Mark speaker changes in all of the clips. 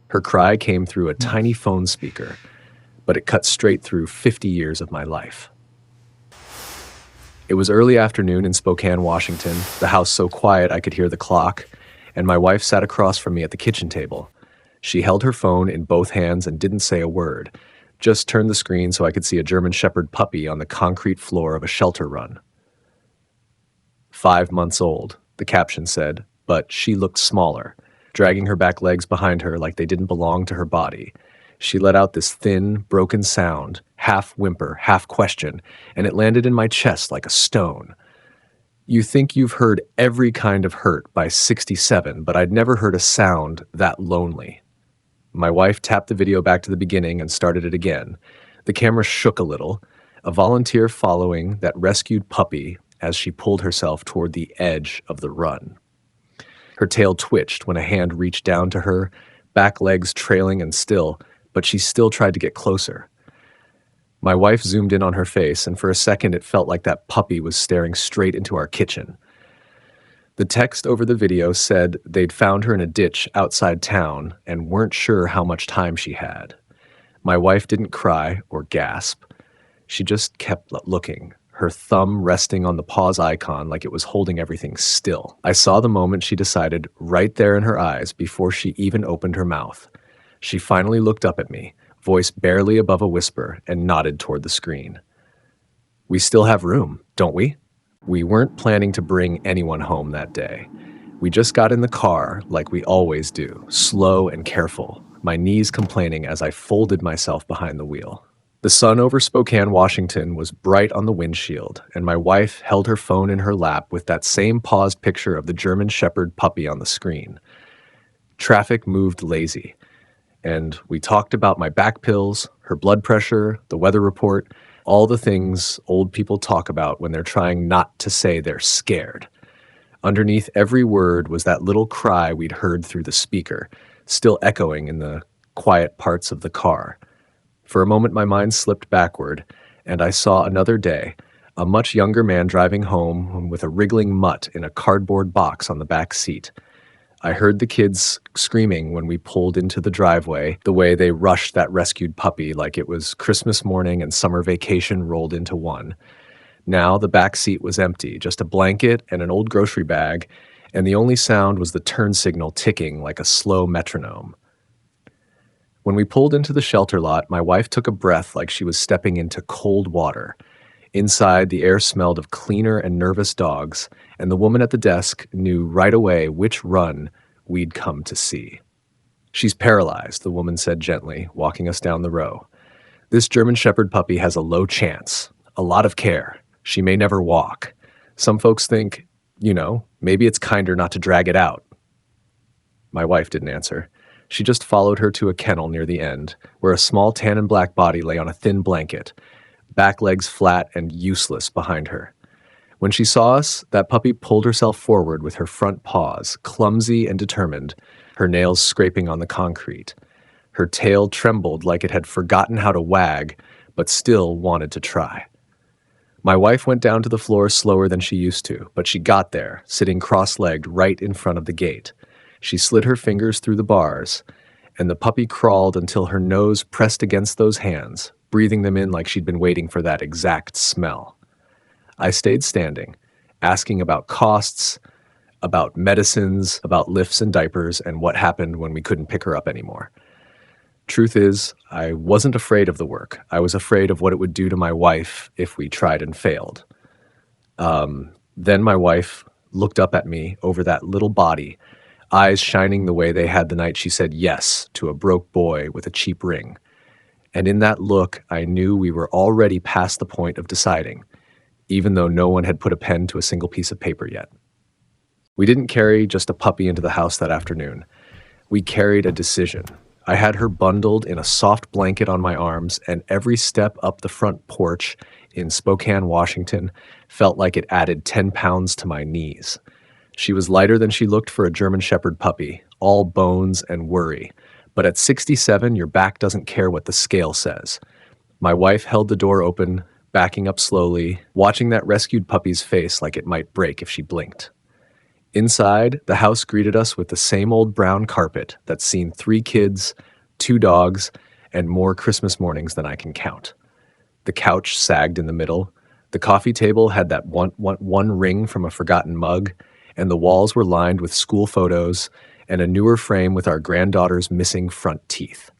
Speaker 1: Her cry came through a tiny phone speaker, but it cut straight through 50 years of my life. It was early afternoon in Spokane, Washington, the house so quiet I could hear the clock, and my wife sat across from me at the kitchen table. She held her phone in both hands and didn't say a word, just turned the screen so I could see a German Shepherd puppy on the concrete floor of a shelter run. 5 months old, the caption said, but she looked smaller, dragging her back legs behind her like they didn't belong to her body. She let out this thin, broken sound, half whimper, half question, and it landed in my chest like a stone. You think you've heard every kind of hurt by 67, but I'd never heard a sound that lonely. My wife tapped the video back to the beginning and started it again. The camera shook a little, a volunteer following that rescued puppy as she pulled herself toward the edge of the run. Her tail twitched when a hand reached down to her, back legs trailing and still, but she still tried to get closer. My wife zoomed in on her face, and for a second it felt like that puppy was staring straight into our kitchen. The text over the video said they'd found her in a ditch outside town and weren't sure how much time she had. My wife didn't cry or gasp. She just kept looking, her thumb resting on the Paws icon like it was holding everything still. I saw the moment she decided right there in her eyes before she even opened her mouth. She finally looked up at me, voice barely above a whisper, and nodded toward the screen. We still have room, don't we? We weren't planning to bring anyone home that day. We just got in the car like we always do, slow and careful, my knees complaining as I folded myself behind the wheel. The sun over Spokane, Washington was bright on the windshield, and my wife held her phone in her lap with that same paused picture of the German Shepherd puppy on the screen. Traffic moved lazy, and we talked about my back pills, her blood pressure, the weather report, all the things old people talk about when they're trying not to say they're scared. Underneath every word was that little cry we'd heard through the speaker, still echoing in the quiet parts of the car. For a moment, my mind slipped backward, and I saw another day, a much younger man driving home with a wriggling mutt in a cardboard box on the back seat. I heard the kids screaming when we pulled into the driveway, the way they rushed that rescued puppy like it was Christmas morning and summer vacation rolled into one. Now the back seat was empty, just a blanket and an old grocery bag, and the only sound was the turn signal ticking like a slow metronome. When we pulled into the shelter lot, my wife took a breath like she was stepping into cold water. Inside, the air smelled of cleaner and nervous dogs, and the woman at the desk knew right away which run we'd come to see. She's paralyzed, the woman said gently, walking us down the row. This German Shepherd puppy has a low chance, a lot of care. She may never walk. Some folks think, maybe it's kinder not to drag it out. My wife didn't answer. She just followed her to a kennel near the end, where a small tan and black body lay on a thin blanket, back legs flat and useless behind her. When she saw us, that puppy pulled herself forward with her front paws, clumsy and determined, her nails scraping on the concrete. Her tail trembled like it had forgotten how to wag, but still wanted to try. My wife went down to the floor slower than she used to, but she got there, sitting cross-legged right in front of the gate. She slid her fingers through the bars, and the puppy crawled until her nose pressed against those hands, breathing them in like she'd been waiting for that exact smell. I stayed standing, asking about costs, about medicines, about lifts and diapers, and what happened when we couldn't pick her up anymore. Truth is, I wasn't afraid of the work. I was afraid of what it would do to my wife if we tried and failed. Then my wife looked up at me over that little body, eyes shining the way they had the night she said yes to a broke boy with a cheap ring. And in that look, I knew we were already past the point of deciding, even though no one had put a pen to a single piece of paper yet. We didn't carry just a puppy into the house that afternoon. We carried a decision. I had her bundled in a soft blanket on my arms, and every step up the front porch in Spokane, Washington, felt like it added 10 pounds to my knees. She was lighter than she looked for a German Shepherd puppy, all bones and worry. But at 67, your back doesn't care what the scale says. My wife held the door open, backing up slowly, watching that rescued puppy's face like it might break if she blinked. Inside, the house greeted us with the same old brown carpet that's seen 3 kids, 2 dogs, and more Christmas mornings than I can count. The couch sagged in the middle. The coffee table had that one ring from a forgotten mug, and the walls were lined with school photos and a newer frame with our granddaughter's missing front teeth.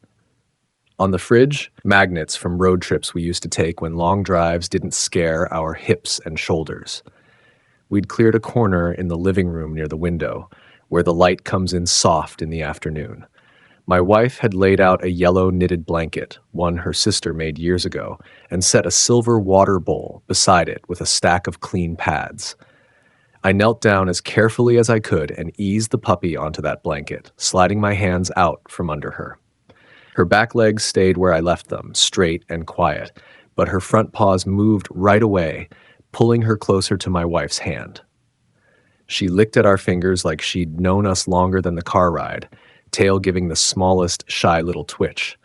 Speaker 1: On the fridge, magnets from road trips we used to take when long drives didn't scare our hips and shoulders. We'd cleared a corner in the living room near the window, where the light comes in soft in the afternoon. My wife had laid out a yellow knitted blanket, one her sister made years ago, and set a silver water bowl beside it with a stack of clean pads. I knelt down as carefully as I could and eased the puppy onto that blanket, sliding my hands out from under her. Her back legs stayed where I left them, straight and quiet, but her front paws moved right away, pulling her closer to my wife's hand. She licked at our fingers like she'd known us longer than the car ride, tail giving the smallest, shy little twitch.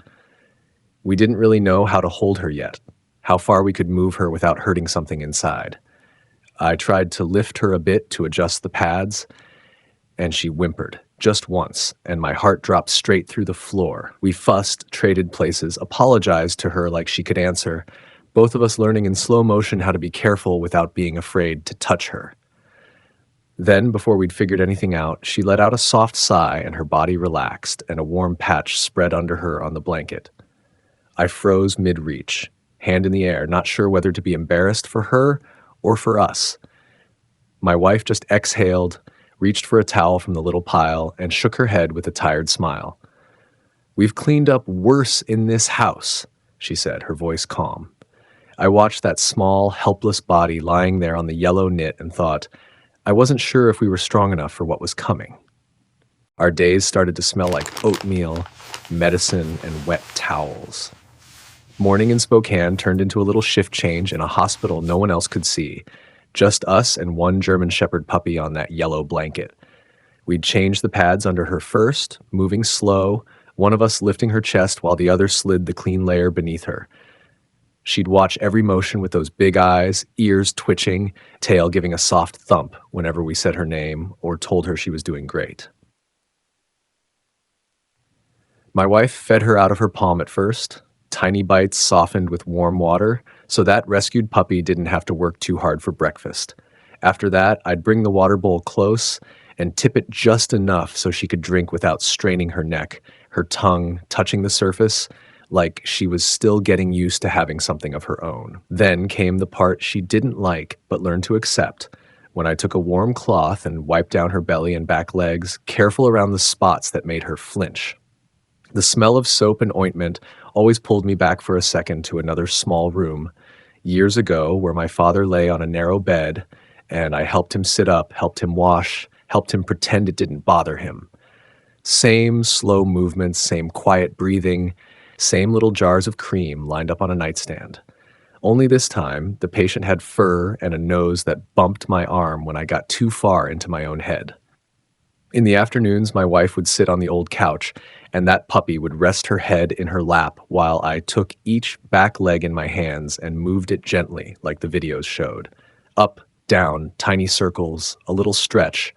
Speaker 1: We didn't really know how to hold her yet, how far we could move her without hurting something inside. I tried to lift her a bit to adjust the pads, and she whimpered, just once, and my heart dropped straight through the floor. We fussed, traded places, apologized to her like she could answer, both of us learning in slow motion how to be careful without being afraid to touch her. Then, before we'd figured anything out, she let out a soft sigh and her body relaxed and a warm patch spread under her on the blanket. I froze mid-reach, hand in the air, not sure whether to be embarrassed for her or for us. My wife just exhaled, reached for a towel from the little pile, and shook her head with a tired smile. "We've cleaned up worse in this house," she said, her voice calm. I watched that small, helpless body lying there on the yellow knit and thought, I wasn't sure if we were strong enough for what was coming. Our days started to smell like oatmeal, medicine, and wet towels. Morning in Spokane turned into a little shift change in a hospital no one else could see, just us and one German Shepherd puppy on that yellow blanket. We'd change the pads under her first, moving slow, one of us lifting her chest while the other slid the clean layer beneath her. She'd watch every motion with those big eyes, ears twitching, tail giving a soft thump whenever we said her name or told her she was doing great. My wife fed her out of her palm at first, tiny bites softened with warm water, so that rescued puppy didn't have to work too hard for breakfast. After that, I'd bring the water bowl close and tip it just enough so she could drink without straining her neck, her tongue touching the surface, like she was still getting used to having something of her own. Then came the part she didn't like but learned to accept, when I took a warm cloth and wiped down her belly and back legs, careful around the spots that made her flinch. The smell of soap and ointment always pulled me back for a second to another small room, years ago, where my father lay on a narrow bed, and I helped him sit up, helped him wash, helped him pretend it didn't bother him. Same slow movements, same quiet breathing, same little jars of cream lined up on a nightstand. Only this time, the patient had fur and a nose that bumped my arm when I got too far into my own head. In the afternoons, my wife would sit on the old couch, and that puppy would rest her head in her lap while I took each back leg in my hands and moved it gently, like the videos showed. Up, down, tiny circles, a little stretch,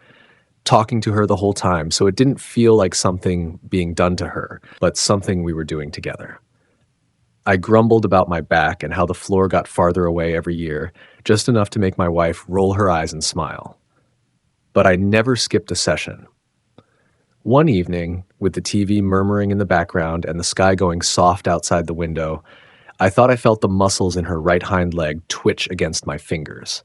Speaker 1: talking to her the whole time, so it didn't feel like something being done to her, but something we were doing together. I grumbled about my back and how the floor got farther away every year, just enough to make my wife roll her eyes and smile. But I never skipped a session. One evening, with the TV murmuring in the background and the sky going soft outside the window, I thought I felt the muscles in her right hind leg twitch against my fingers.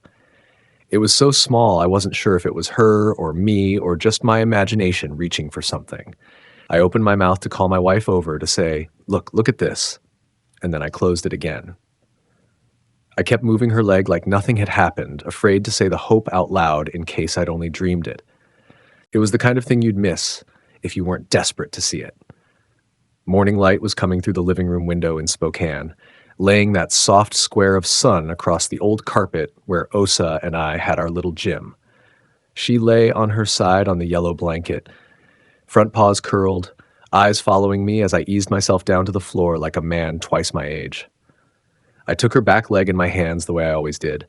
Speaker 1: It was so small I wasn't sure if it was her or me or just my imagination reaching for something. I opened my mouth to call my wife over to say, look at this," and then I closed it again. I kept moving her leg like nothing had happened, afraid to say the hope out loud in case I'd only dreamed it. It was the kind of thing you'd miss if you weren't desperate to see it. Morning light was coming through the living room window in Spokane, laying that soft square of sun across the old carpet where Osa and I had our little gym. She lay on her side on the yellow blanket, front paws curled, eyes following me as I eased myself down to the floor like a man twice my age. I took her back leg in my hands the way I always did.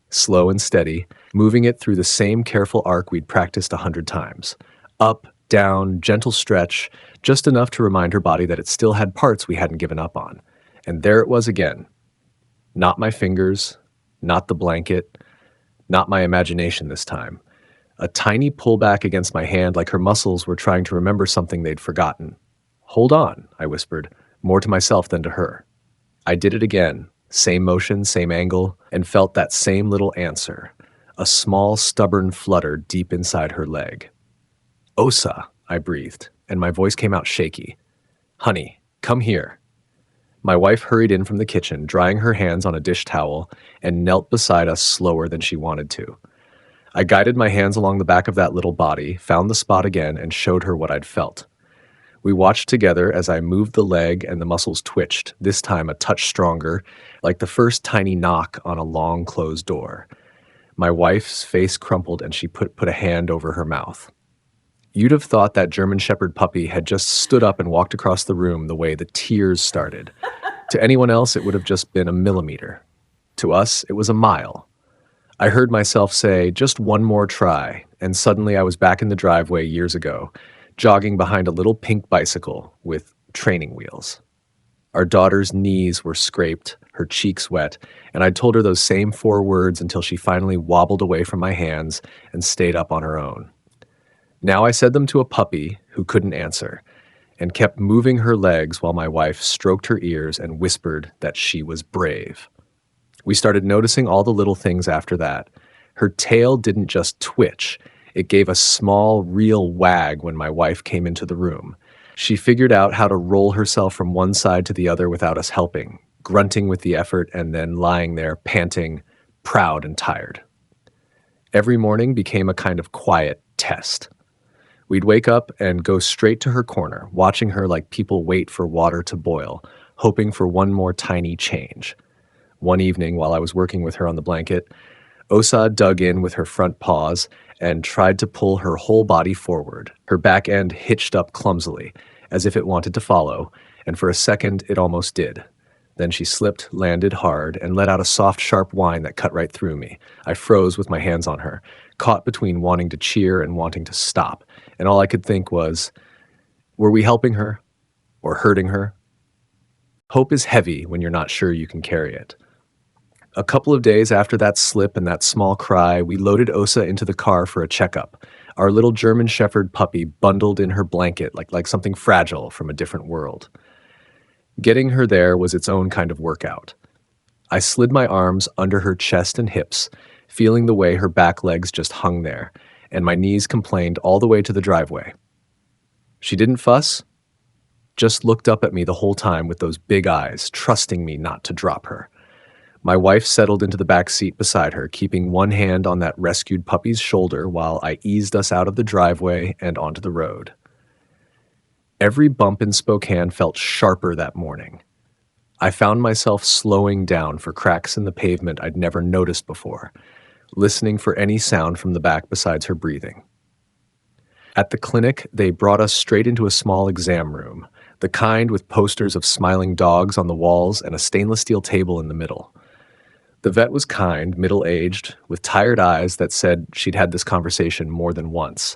Speaker 1: slow and steady, moving it through the same careful arc we'd practiced 100 times. Up, down, gentle stretch, just enough to remind her body that it still had parts we hadn't given up on. And there it was again. Not my fingers, not the blanket, not my imagination this time. A tiny pullback against my hand like her muscles were trying to remember something they'd forgotten. "Hold on," I whispered, more to myself than to her. I did it again, same motion, same angle, and felt that same little answer, a small, stubborn flutter deep inside her leg. "Osa," I breathed, and my voice came out shaky. "Honey, come here." My wife hurried in from the kitchen, drying her hands on a dish towel, and knelt beside us slower than she wanted to. I guided my hands along the back of that little body, found the spot again, and showed her what I'd felt. We watched together as I moved the leg and the muscles twitched, this time a touch stronger, like the first tiny knock on a long closed door. My wife's face crumpled and she put a hand over her mouth. You'd have thought that German Shepherd puppy had just stood up and walked across the room the way the tears started. To anyone else, it would have just been a millimeter. To us, it was a mile. I heard myself say, "Just one more try," and suddenly I was back in the driveway years ago, jogging behind a little pink bicycle with training wheels. Our daughter's knees were scraped, her cheeks wet, and I told her those same 4 words until she finally wobbled away from my hands and stayed up on her own. Now I said them to a puppy who couldn't answer, and kept moving her legs while my wife stroked her ears and whispered that she was brave. We started noticing all the little things after that. Her tail didn't just twitch, it gave a small, real wag when my wife came into the room. She figured out how to roll herself from one side to the other without us helping, grunting with the effort and then lying there, panting, proud and tired. Every morning became a kind of quiet test. We'd wake up and go straight to her corner, watching her like people wait for water to boil, hoping for one more tiny change. One evening, while I was working with her on the blanket, Osa dug in with her front paws and tried to pull her whole body forward. Her back end hitched up clumsily, as if it wanted to follow, and for a second it almost did. Then she slipped, landed hard, and let out a soft, sharp whine that cut right through me. I froze with my hands on her, caught between wanting to cheer and wanting to stop, and all I could think was, were we helping her or hurting her? Hope is heavy when you're not sure you can carry it. A couple of days after that slip and that small cry, we loaded Osa into the car for a checkup, our little German Shepherd puppy bundled in her blanket like something fragile from a different world. Getting her there was its own kind of workout. I slid my arms under her chest and hips, feeling the way her back legs just hung there, and my knees complained all the way to the driveway. She didn't fuss, just looked up at me the whole time with those big eyes, trusting me not to drop her. My wife settled into the back seat beside her, keeping one hand on that rescued puppy's shoulder while I eased us out of the driveway and onto the road. Every bump in Spokane felt sharper that morning. I found myself slowing down for cracks in the pavement I'd never noticed before, listening for any sound from the back besides her breathing. At the clinic, they brought us straight into a small exam room, the kind with posters of smiling dogs on the walls and a stainless steel table in the middle. The vet was kind, middle-aged, with tired eyes that said she'd had this conversation more than once.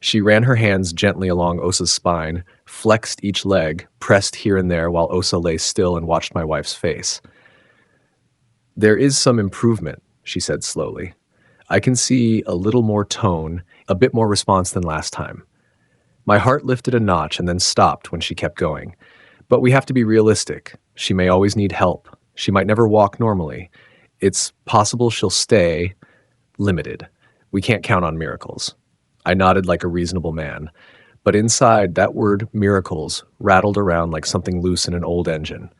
Speaker 1: She ran her hands gently along Osa's spine, flexed each leg, pressed here and there while Osa lay still and watched my wife's face. "There is some improvement," she said slowly. "I can see a little more tone, a bit more response than last time." My heart lifted a notch and then stopped when she kept going. "But we have to be realistic. She may always need help. She might never walk normally. It's possible she'll stay limited. We can't count on miracles." I nodded like a reasonable man, but inside, that word miracles rattled around like something loose in an old engine.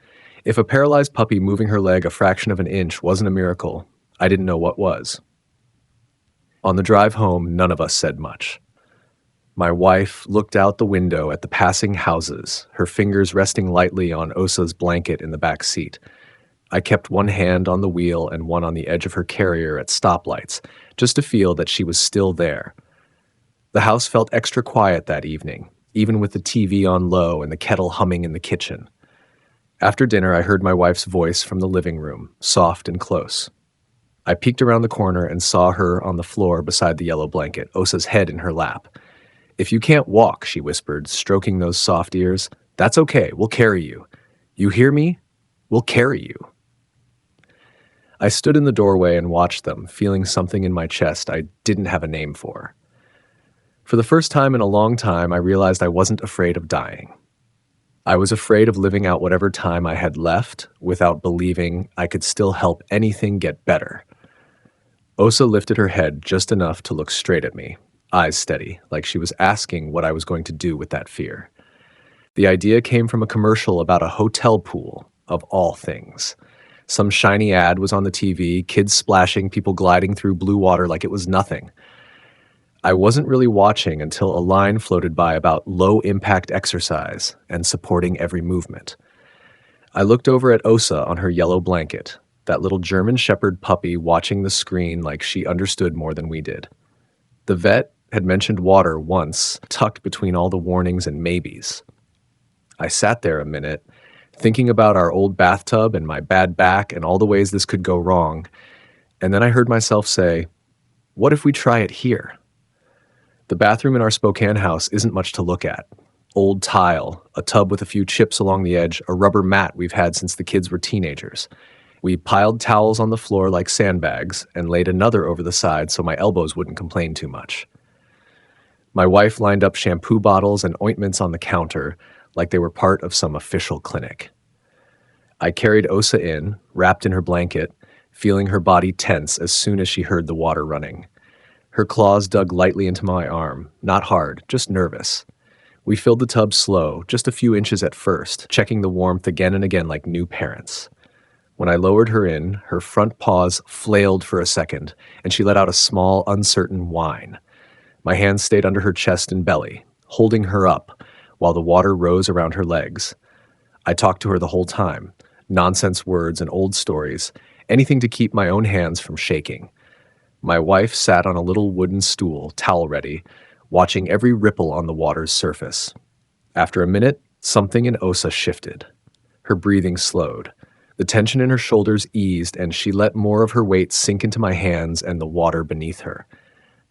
Speaker 1: If a paralyzed puppy moving her leg a fraction of an inch wasn't a miracle, I didn't know what was. On the drive home, none of us said much. My wife looked out the window at the passing houses, her fingers resting lightly on Osa's blanket in the back seat. I kept one hand on the wheel and one on the edge of her carrier at stoplights, just to feel that she was still there. The house felt extra quiet that evening, even with the TV on low and the kettle humming in the kitchen. After dinner, I heard my wife's voice from the living room, soft and close. I peeked around the corner and saw her on the floor beside the yellow blanket, Osa's head in her lap. "If you can't walk," she whispered, stroking those soft ears, "that's okay, we'll carry you. You hear me? We'll carry you." I stood in the doorway and watched them, feeling something in my chest I didn't have a name for. For the first time in a long time, I realized I wasn't afraid of dying. I was afraid of living out whatever time I had left without believing I could still help anything get better. Osa lifted her head just enough to look straight at me, eyes steady, like she was asking what I was going to do with that fear. The idea came from a commercial about a hotel pool, of all things. Some shiny ad was on the TV, kids splashing, people gliding through blue water like it was nothing. I wasn't really watching until a line floated by about low-impact exercise and supporting every movement. I looked over at Osa on her yellow blanket, that little German Shepherd puppy watching the screen like she understood more than we did. The vet had mentioned water once, tucked between all the warnings and maybes. I sat there a minute, thinking about our old bathtub and my bad back and all the ways this could go wrong, and then I heard myself say, "What if we try it here?" The bathroom in our Spokane house isn't much to look at. Old tile, a tub with a few chips along the edge, a rubber mat we've had since the kids were teenagers. We piled towels on the floor like sandbags and laid another over the side so my elbows wouldn't complain too much. My wife lined up shampoo bottles and ointments on the counter like they were part of some official clinic. I carried Osa in, wrapped in her blanket, feeling her body tense as soon as she heard the water running. Her claws dug lightly into my arm, not hard, just nervous. We filled the tub slow, just a few inches at first, checking the warmth again and again like new parents. When I lowered her in, her front paws flailed for a second, and she let out a small, uncertain whine. My hands stayed under her chest and belly, holding her up, while the water rose around her legs. I talked to her the whole time, nonsense words and old stories, anything to keep my own hands from shaking. My wife sat on a little wooden stool, towel ready, watching every ripple on the water's surface. After a minute, something in Osa shifted. Her breathing slowed. The tension in her shoulders eased, and she let more of her weight sink into my hands and the water beneath her.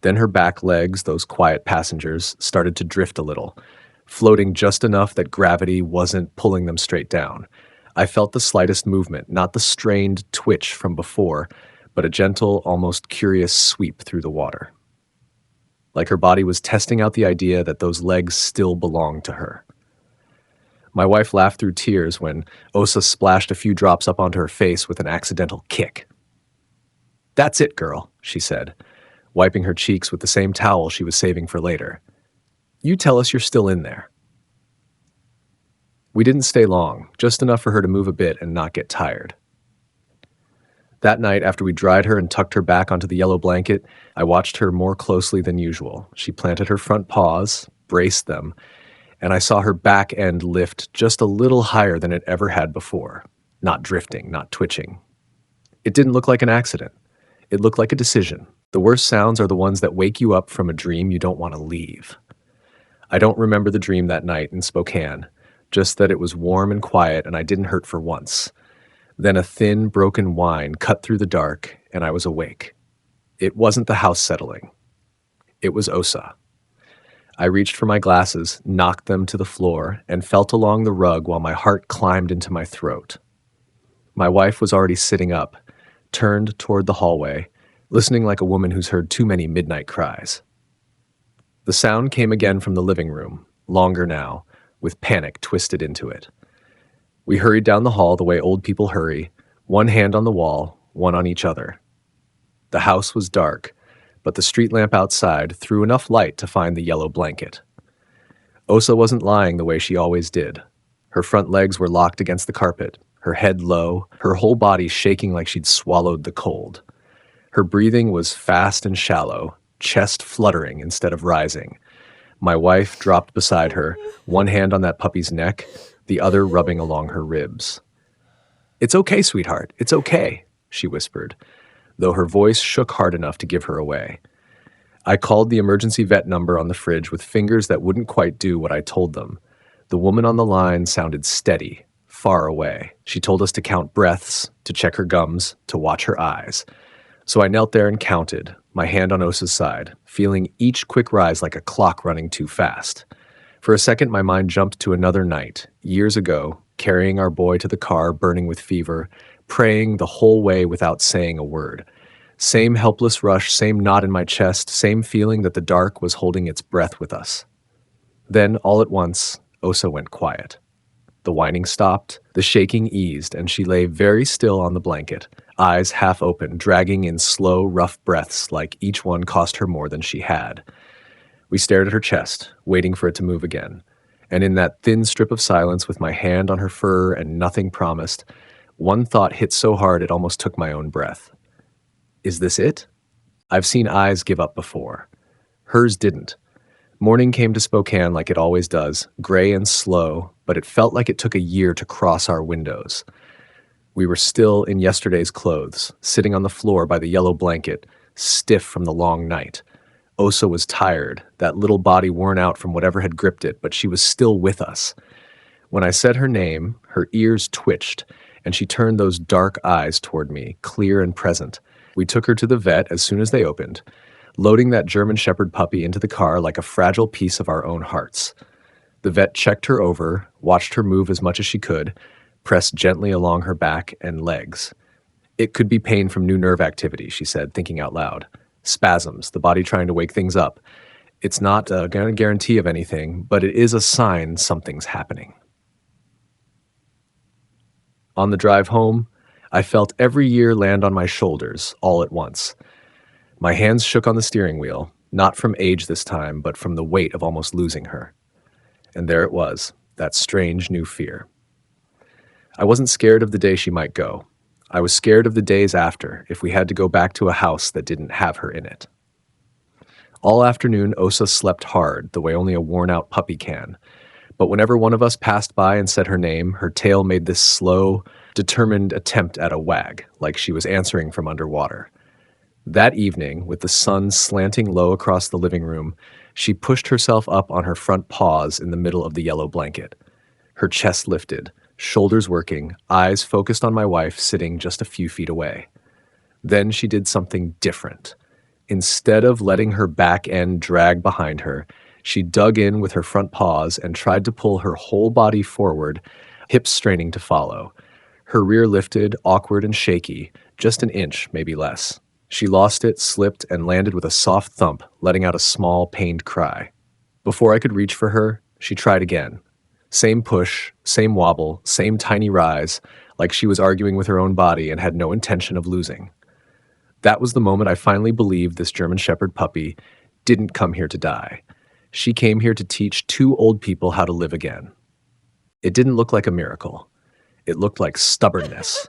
Speaker 1: Then her back legs, those quiet passengers, started to drift a little, floating just enough that gravity wasn't pulling them straight down. I felt the slightest movement, not the strained twitch from before, but a gentle, almost curious sweep through the water. Like her body was testing out the idea that those legs still belonged to her. My wife laughed through tears when Osa splashed a few drops up onto her face with an accidental kick. "That's it, girl," she said, wiping her cheeks with the same towel she was saving for later. "You tell us you're still in there." We didn't stay long, just enough for her to move a bit and not get tired. That night, after we dried her and tucked her back onto the yellow blanket, I watched her more closely than usual. She planted her front paws, braced them, and I saw her back end lift just a little higher than it ever had before. Not drifting, not twitching. It didn't look like an accident. It looked like a decision. The worst sounds are the ones that wake you up from a dream you don't want to leave. I don't remember the dream that night in Spokane, just that it was warm and quiet and I didn't hurt for once. Then a thin, broken whine cut through the dark, and I was awake. It wasn't the house settling. It was Osa. I reached for my glasses, knocked them to the floor, and felt along the rug while my heart climbed into my throat. My wife was already sitting up, turned toward the hallway, listening like a woman who's heard too many midnight cries. The sound came again from the living room, longer now, with panic twisted into it. We hurried down the hall the way old people hurry, one hand on the wall, one on each other. The house was dark, but the street lamp outside threw enough light to find the yellow blanket. Osa wasn't lying the way she always did. Her front legs were locked against the carpet, her head low, her whole body shaking like she'd swallowed the cold. Her breathing was fast and shallow, chest fluttering instead of rising. My wife dropped beside her, one hand on that puppy's neck, the other rubbing along her ribs. "It's okay, sweetheart, it's okay," she whispered, though her voice shook hard enough to give her away. I called the emergency vet number on the fridge with fingers that wouldn't quite do what I told them. The woman on the line sounded steady, far away. She told us to count breaths, to check her gums, to watch her eyes. So I knelt there and counted, my hand on Osa's side, feeling each quick rise like a clock running too fast. For a second, my mind jumped to another night, years ago, carrying our boy to the car, burning with fever, praying the whole way without saying a word. Same helpless rush, same knot in my chest, same feeling that the dark was holding its breath with us. Then, all at once, Osa went quiet. The whining stopped, the shaking eased, and she lay very still on the blanket, eyes half open, dragging in slow, rough breaths like each one cost her more than she had. We stared at her chest, waiting for it to move again. And in that thin strip of silence, with my hand on her fur and nothing promised, one thought hit so hard it almost took my own breath. Is this it? I've seen eyes give up before. Hers didn't. Morning came to Spokane like it always does, gray and slow, but it felt like it took a year to cross our windows. We were still in yesterday's clothes, sitting on the floor by the yellow blanket, stiff from the long night. Osa was tired, that little body worn out from whatever had gripped it, but she was still with us. When I said her name, her ears twitched, and she turned those dark eyes toward me, clear and present. We took her to the vet as soon as they opened, loading that German Shepherd puppy into the car like a fragile piece of our own hearts. The vet checked her over, watched her move as much as she could, pressed gently along her back and legs. It could be pain from new nerve activity, she said, thinking out loud. Spasms, the body trying to wake things up. It's not a guarantee of anything, but it is a sign something's happening. On the drive home, I felt every year land on my shoulders all at once. My hands shook on the steering wheel, not from age this time, but from the weight of almost losing her. And there it was, that strange new fear. I wasn't scared of the day she might go. I was scared of the days after, if we had to go back to a house that didn't have her in it. All afternoon, Osa slept hard, the way only a worn-out puppy can. But whenever one of us passed by and said her name, her tail made this slow, determined attempt at a wag, like she was answering from underwater. That evening, with the sun slanting low across the living room, she pushed herself up on her front paws in the middle of the yellow blanket. Her chest lifted, shoulders working, eyes focused on my wife sitting just a few feet away. Then she did something different. Instead of letting her back end drag behind her, she dug in with her front paws and tried to pull her whole body forward, hips straining to follow. Her rear lifted, awkward and shaky, just an inch, maybe less. She lost it, slipped, and landed with a soft thump, letting out a small, pained cry. Before I could reach for her, she tried again. Same push, same wobble, same tiny rise, like she was arguing with her own body and had no intention of losing. That was the moment I finally believed this German Shepherd puppy didn't come here to die. She came here to teach two old people how to live again. It didn't look like a miracle. It looked like stubbornness.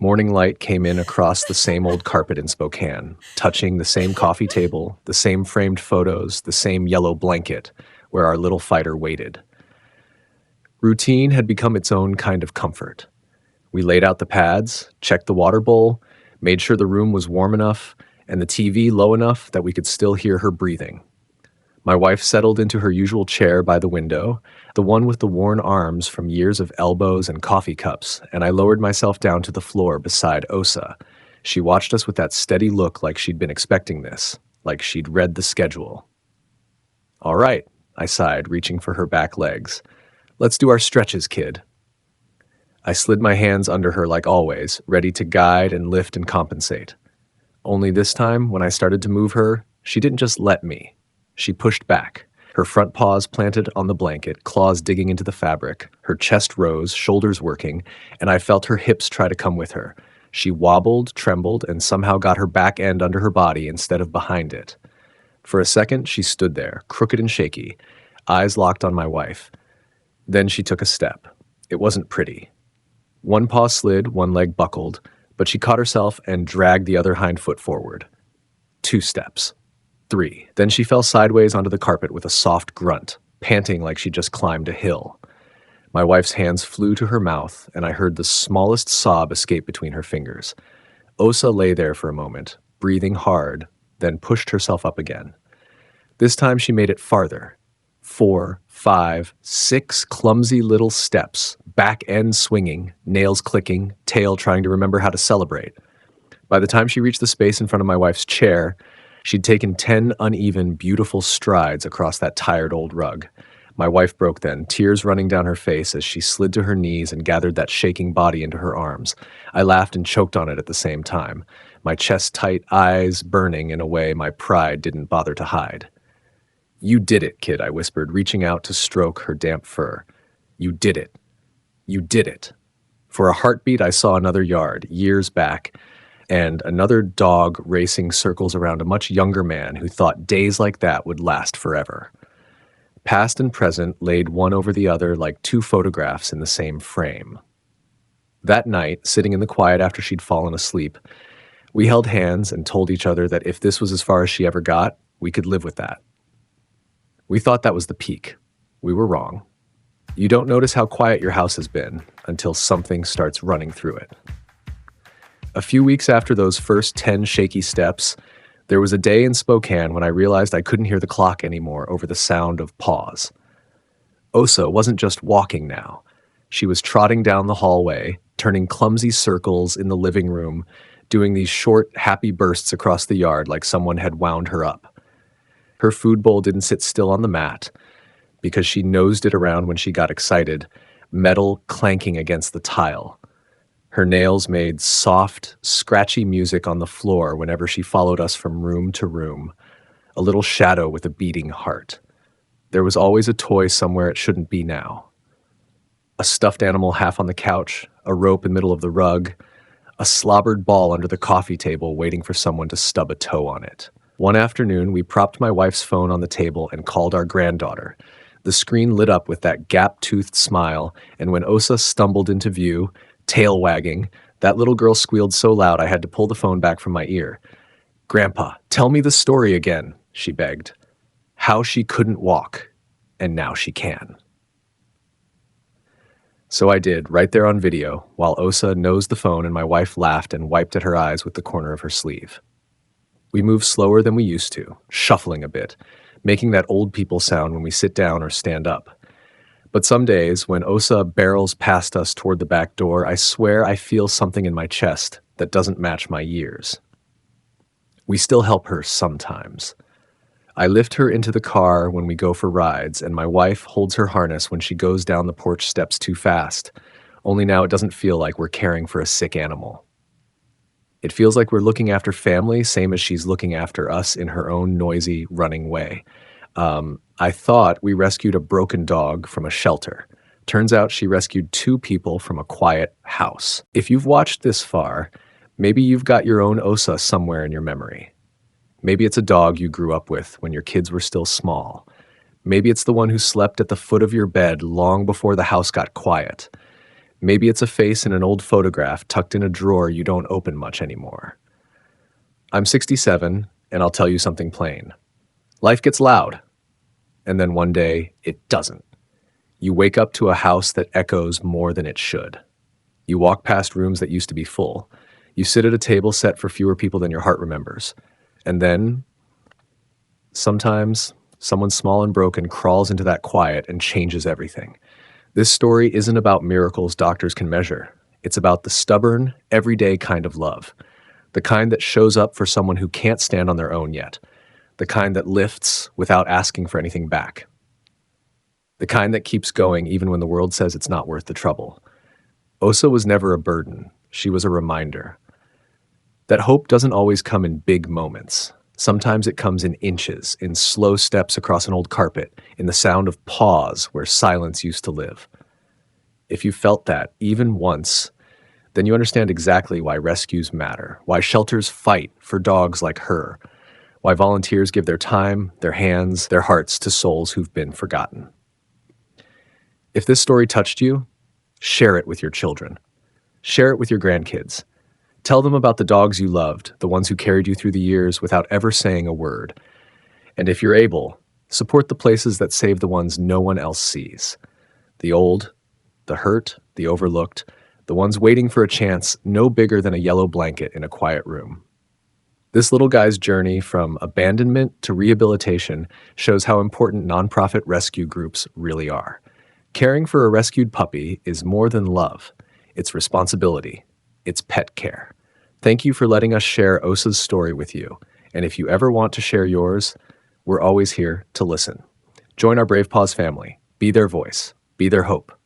Speaker 1: Morning light came in across the same old carpet in Spokane, touching the same coffee table, the same framed photos, the same yellow blanket where our little fighter waited. Routine had become its own kind of comfort. We laid out the pads, checked the water bowl, made sure the room was warm enough and the TV low enough that we could still hear her breathing. My wife settled into her usual chair by the window, the one with the worn arms from years of elbows and coffee cups, and I lowered myself down to the floor beside Osa. She watched us with that steady look like she'd been expecting this, like she'd read the schedule. All right, I sighed, reaching for her back legs. Let's do our stretches, kid. I slid my hands under her like always, ready to guide and lift and compensate. Only this time, when I started to move her, she didn't just let me. She pushed back, her front paws planted on the blanket, claws digging into the fabric, her chest rose, shoulders working, and I felt her hips try to come with her. She wobbled, trembled, and somehow got her back end under her body instead of behind it. For a second, she stood there, crooked and shaky, eyes locked on my wife. Then she took a step. It wasn't pretty. One paw slid, one leg buckled, but she caught herself and dragged the other hind foot forward. 2 steps. 3. Then she fell sideways onto the carpet with a soft grunt, panting like she just climbed a hill. My wife's hands flew to her mouth, and I heard the smallest sob escape between her fingers. Osa lay there for a moment, breathing hard, then pushed herself up again. This time she made it farther. 4, 5, 6 clumsy little steps, back end swinging, nails clicking, tail trying to remember how to celebrate. By the time she reached the space in front of my wife's chair, she'd taken 10 uneven, beautiful strides across that tired old rug. My wife broke then, tears running down her face as she slid to her knees and gathered that shaking body into her arms. I laughed and choked on it at the same time, my chest-tight eyes burning in a way my pride didn't bother to hide. "You did it, kid," I whispered, reaching out to stroke her damp fur. "You did it. You did it." For a heartbeat, I saw another yard, years back, and another dog racing circles around a much younger man who thought days like that would last forever. Past and present laid one over the other like two photographs in the same frame. That night, sitting in the quiet after she'd fallen asleep, we held hands and told each other that if this was as far as she ever got, we could live with that. We thought that was the peak. We were wrong. You don't notice how quiet your house has been until something starts running through it. A few weeks after those first 10 shaky steps, there was a day in Spokane when I realized I couldn't hear the clock anymore over the sound of Paws. Osa wasn't just walking now. She was trotting down the hallway, turning clumsy circles in the living room, doing these short, happy bursts across the yard like someone had wound her up. Her food bowl didn't sit still on the mat because she nosed it around when she got excited, metal clanking against the tile. Her nails made soft, scratchy music on the floor whenever she followed us from room to room, a little shadow with a beating heart. There was always a toy somewhere it shouldn't be now. A stuffed animal half on the couch, a rope in the middle of the rug, a slobbered ball under the coffee table waiting for someone to stub a toe on it. One afternoon, we propped my wife's phone on the table and called our granddaughter. The screen lit up with that gap-toothed smile, and when Osa stumbled into view, tail wagging, that little girl squealed so loud I had to pull the phone back from my ear. "Grandpa, tell me the story again," she begged. How she couldn't walk, and now she can. So I did, right there on video, while Osa nosed the phone and my wife laughed and wiped at her eyes with the corner of her sleeve. We moved slower than we used to, shuffling a bit, making that old people sound when we sit down or stand up. But some days, when Osa barrels past us toward the back door, I swear I feel something in my chest that doesn't match my years. We still help her sometimes. I lift her into the car when we go for rides, and my wife holds her harness when she goes down the porch steps too fast, only now it doesn't feel like we're caring for a sick animal. It feels like we're looking after family, same as she's looking after us in her own noisy, running way. I thought we rescued a broken dog from a shelter. Turns out she rescued two people from a quiet house. If you've watched this far, maybe you've got your own Osa somewhere in your memory. Maybe it's a dog you grew up with when your kids were still small. Maybe it's the one who slept at the foot of your bed long before the house got quiet. Maybe it's a face in an old photograph tucked in a drawer you don't open much anymore. I'm 67, and I'll tell you something plain. Life gets loud, and then one day it doesn't. You wake up to a house that echoes more than it should. You walk past rooms that used to be full. You sit at a table set for fewer people than your heart remembers. And then, sometimes, someone small and broken crawls into that quiet and changes everything. This story isn't about miracles doctors can measure. It's about the stubborn, everyday kind of love. The kind that shows up for someone who can't stand on their own yet. The kind that lifts without asking for anything back. The kind that keeps going even when the world says it's not worth the trouble. Osa was never a burden. She was a reminder. That hope doesn't always come in big moments. Sometimes it comes in inches, in slow steps across an old carpet, in the sound of paws where silence used to live. If you felt that, even once, then you understand exactly why rescues matter, why shelters fight for dogs like her, why volunteers give their time, their hands, their hearts to souls who've been forgotten. If this story touched you, share it with your children. Share it with your grandkids. Tell them about the dogs you loved, the ones who carried you through the years without ever saying a word. And if you're able, support the places that save the ones no one else sees. The old, the hurt, the overlooked, the ones waiting for a chance no bigger than a yellow blanket in a quiet room. This little guy's journey from abandonment to rehabilitation shows how important nonprofit rescue groups really are. Caring for a rescued puppy is more than love. It's responsibility. It's pet care. Thank you for letting us share Osa's story with you. And if you ever want to share yours, we're always here to listen. Join our Brave Paws family. Be their voice. Be their hope.